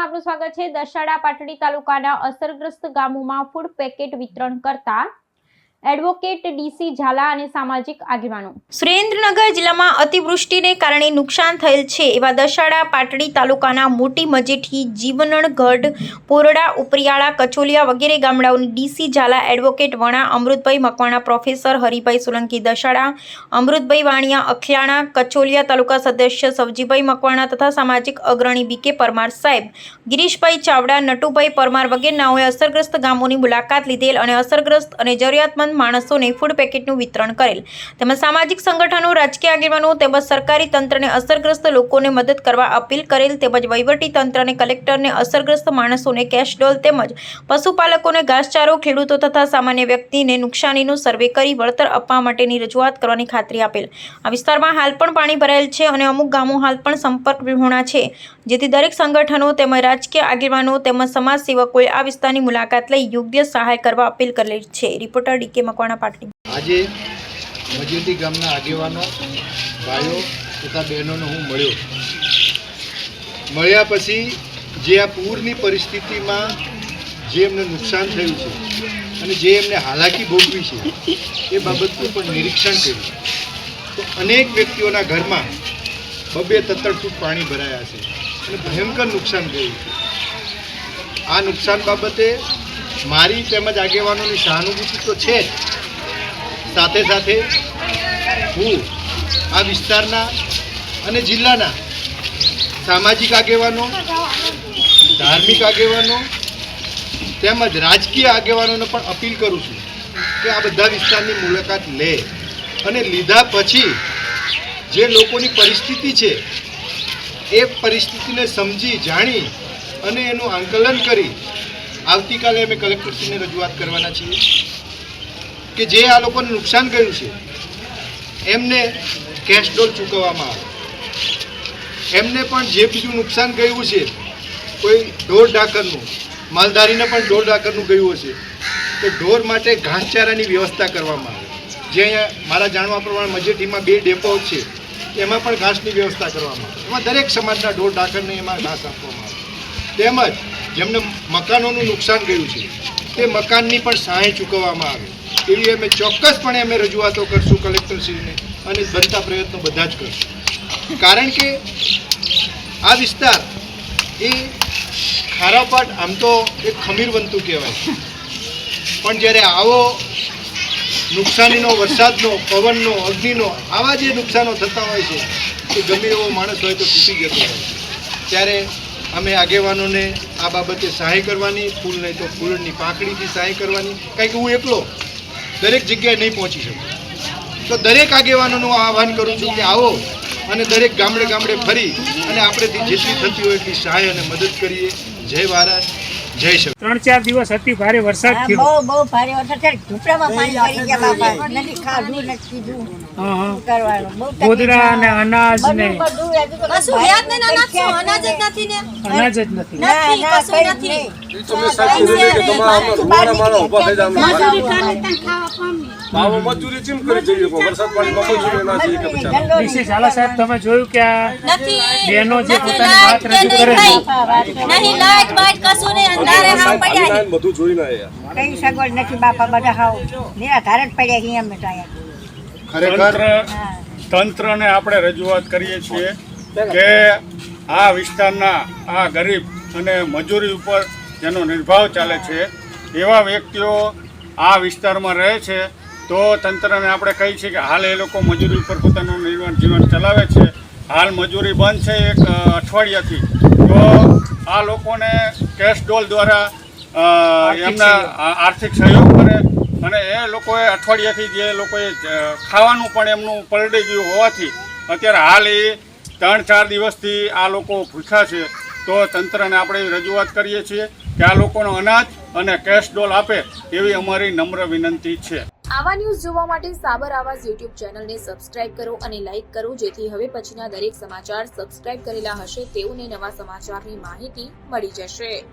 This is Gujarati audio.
આપનું સ્વાગત છે। દસાડા પાટડી તાલુકાના અસરગ્રસ્ત ગામોમાં ફૂડ પેકેટ વિતરણ કરતા એડવોકેટ ડીસી ઝાલા અને સામાજિક આગેવાનો। સુરેન્દ્રનગર જિલ્લામાં અતિવૃષ્ટિને કારણે નુકસાન થયેલ છે એવા દસાડા પાટડી તાલુકાના મોટી મજેઠી, જીવનગઢ, પોરડા, ઉપરિયાળા, કચોલિયા વગેરે ગામડાઓની DC Zala, advocate Vana, Amrutbhai Makwana, professor Haribhai Solanki Dasada, Amrutbhai Vaniya Akhiyana, Kacholiya taluka સદસ્ય સવજીભાઈ મકવાણા તથા સામાજિક અગ્રણી બીકે પરમાર સાહેબ, ગિરીશભાઈ ચાવડા, નટુભાઈ પરમાર વગેરે નાઓએ અસરગ્રસ્ત ગામોની મુલાકાત લીધેલ અને અસરગ્રસ્ત અને જરૂરિયાતમંદ માણસોને ફૂડ પેકેટનું વિતરણ કરેલ તેમજ સામાજિક સંગઠનો, રાજકીય આગેવાનો તેમજ સરકારી તંત્રને અસરગ્રસ્ત લોકોને મદદ કરવા અપીલ કરેલ તેમજ વહીવટી તંત્ર અને કલેક્ટરને અસરગ્રસ્ત માણસોને કેશ ડોલ તેમજ પશુપાલકોને ઘાસચારો, ખેડૂતો તથા સામાન્ય વ્યક્તિને નુકસાનીનું સર્વે કરી વળતર આપવા માટેની રજૂઆત કરવાની ખાતરી આપેલ। આ વિસ્તારમાં હાલ પણ પાણી ભરાયેલ છે અને અમુક ગામો હાલ પણ સંપર્ક વિહોણા છે, જેથી દરેક સંગઠનો તેમજ રાજકીય આગેવાનો તેમજ સમાજ સેવકોએ આ વિસ્તારની મુલાકાત લઈ યોગ્ય સહાય કરવા અપીલ કરેલી છે। Reporter DK Makwana Patdi. આજે મજેઠી ગામના આગેવાનો, ભાઈઓ તથા બહેનોને હું મળ્યા પછી જે આ પૂરની પરિસ્થિતિમાં જે એમને નુકસાન થયું છે અને જે એમને હાલાકી ભોગવી છે એ બાબતનું પણ નિરીક્ષણ કર્યું તો અનેક વ્યક્તિઓના ઘરમાં 2-3 ફૂટ પાણી ભરાયા છે અને ભયંકર નુકસાન થયું છે। આ નુકસાન બાબતે મારી તેમજ આગેવાનોની સહાનુભૂતિ તો છે જ, સાથે સાથે હું આ વિસ્તારના અને જિલ્લાના સામાજિક આગેવાનો, ધાર્મિક આગેવાનો તેમજ રાજકીય આગેવાનોને પણ અપીલ કરું છું કે આ બધા વિસ્તારની મુલાકાત લે અને લીધા પછી જે લોકોની પરિસ્થિતિ છે એ પરિસ્થિતિને સમજી જાણી અને એનું આંકલન કરી આવતીકાલે અમે કલેક્ટરશ્રીને રજૂઆત કરવાના છીએ કે જે આ લોકોને નુકસાન કર્યું છે એમને કેશ ડોલ ચૂકવવામાં આવે। એમને પણ જે બીજું નુકસાન ગયું છે, કોઈ ઢોર ઢાકરનું, માલધારીને પણ ઢોર ઢાકરનું ગયું હશે તો ઢોર માટે ઘાસચારાની વ્યવસ્થા કરવામાં આવે। જે અહીંયા મારા જાણવા પ્રમાણે મજેઠીમાં 2 ડેપો છે, એમાં પણ ઘાસની વ્યવસ્થા કરવામાં આવે, એમાં દરેક સમાજના ઢોર ઢાકરને એમાં ઘાસ આપવામાં આવે। તેમજ જેમને મકાનોનું નુકસાન ગયું છે તે મકાનની પણ સહાય ચૂકવવામાં આવે એવી અમે ચોક્કસપણે અમે રજૂઆતો કરશું કલેક્ટરશ્રીને અને બનતા પ્રયત્નો બધા જ કરશું। કારણ કે આ વિસ્તાર એ ખારાપાટ આમ તો એક ખમીરવંતું કહેવાય, પણ જ્યારે આવો નુકસાનીનો, વરસાદનો, પવનનો, અગ્નિનો આવા જે નુકસાનો થતા હોય છે કે ગમે એવો માણસ હોય તો તૂટી જતો હોય છે, ત્યારે અમે આગેવાનોને આ બાબતે સહાય કરવાની, ફૂલ નહીં તો ફૂલની પાંખડીથી સહાય કરવાની, કારણ કે હું એકલો દરેક જગ્યાએ નહીં પહોંચી શકું। તો દરેક આગેવાનોનું આહ્વાન કરું છું કે આવો અને દરેક ગામડે ગામડે ફરી અને આપણેથી જેટલી થતી હોય એટલી સહાય અને મદદ કરીએ। જય ભારત, જય શ્રી। 3-4 દિવસ અતિ ભારે વરસાદ થયો, બહુ ભારે વરસાદ છે, ઝૂંપડામાં પાણી ભરી ગયા બાપા, નથી ખાધું નથી પીધું કરવાનું, બહુ ગોદરા અને અનાજ ને કશું યાદ ને અનાજ શું અનાજ જ નથી ને અનાજ જ નથી। નથી કશું નથી તમે સાચી કે તમારા મારા ઉભા થઈ જાવ મજૂરી ખાલી ખાવા પામી બાવો મજૂરી ચીમ કરી જઈએ કો વરસાદ પાણી મજૂરી ના છે કે બચારા ડીસી ઝાલા સાહેબ, તમે જોયું કે આ બહેનો જે પોતાની વાત રજૂ કરે છે, નહીં લાઈટ બાઈટ કશું નહીં, અંધારે હાવ પડ્યા બધું જોઈને આયા, કઈ સગવડ નથી બાપા, બધા હાવ નિરાધાર જ પડ્યા છીએ અમે તો અહીંયા। તંત્રને આપણે રજૂઆત કરીએ છીએ કે આ વિસ્તારના આ ગરીબ અને મજૂરી ઉપર જેનો નિર્ભાવ ચાલે છે એવા વ્યક્તિઓ આ વિસ્તારમાં રહે છે, તો તંત્રને આપણે કહીએ છીએ કે હાલ એ લોકો મજૂરી ઉપર પોતાનું જીવન ચલાવે છે, હાલ મજૂરી બંધ છે 1 અઠવાડિયાથી, તો આ લોકોને કેશ ડોલ દ્વારા એમના આર્થિક સહયોગ કરે અને એ લોકોએ અઠવાડિયાથી જે લોકોએ ખાવાનું પણ એમનું પલળી ગયું હોવાથી અત્યારે હાલ એ 3-4 દિવસથી આ લોકો ભૂખ્યા છે, તો તંત્રને આપણે રજૂઆત કરીએ છીએ કે આ લોકોનો અનાજ અને કેશ ડોલ આપે એવી અમારી નમ્ર વિનંતી છે। આવા ન્યૂઝ જોવા માટે સાબર આવાજ યુટ્યુબ ચેનલને સબસ્ક્રાઇબ કરો અને લાઇક કરો, જેથી હવે પછીના દરેક સમાચાર સબસ્ક્રાઇબ કરેલા હશે તેઓને નવા સમાચારની માહિતી મળી જશે।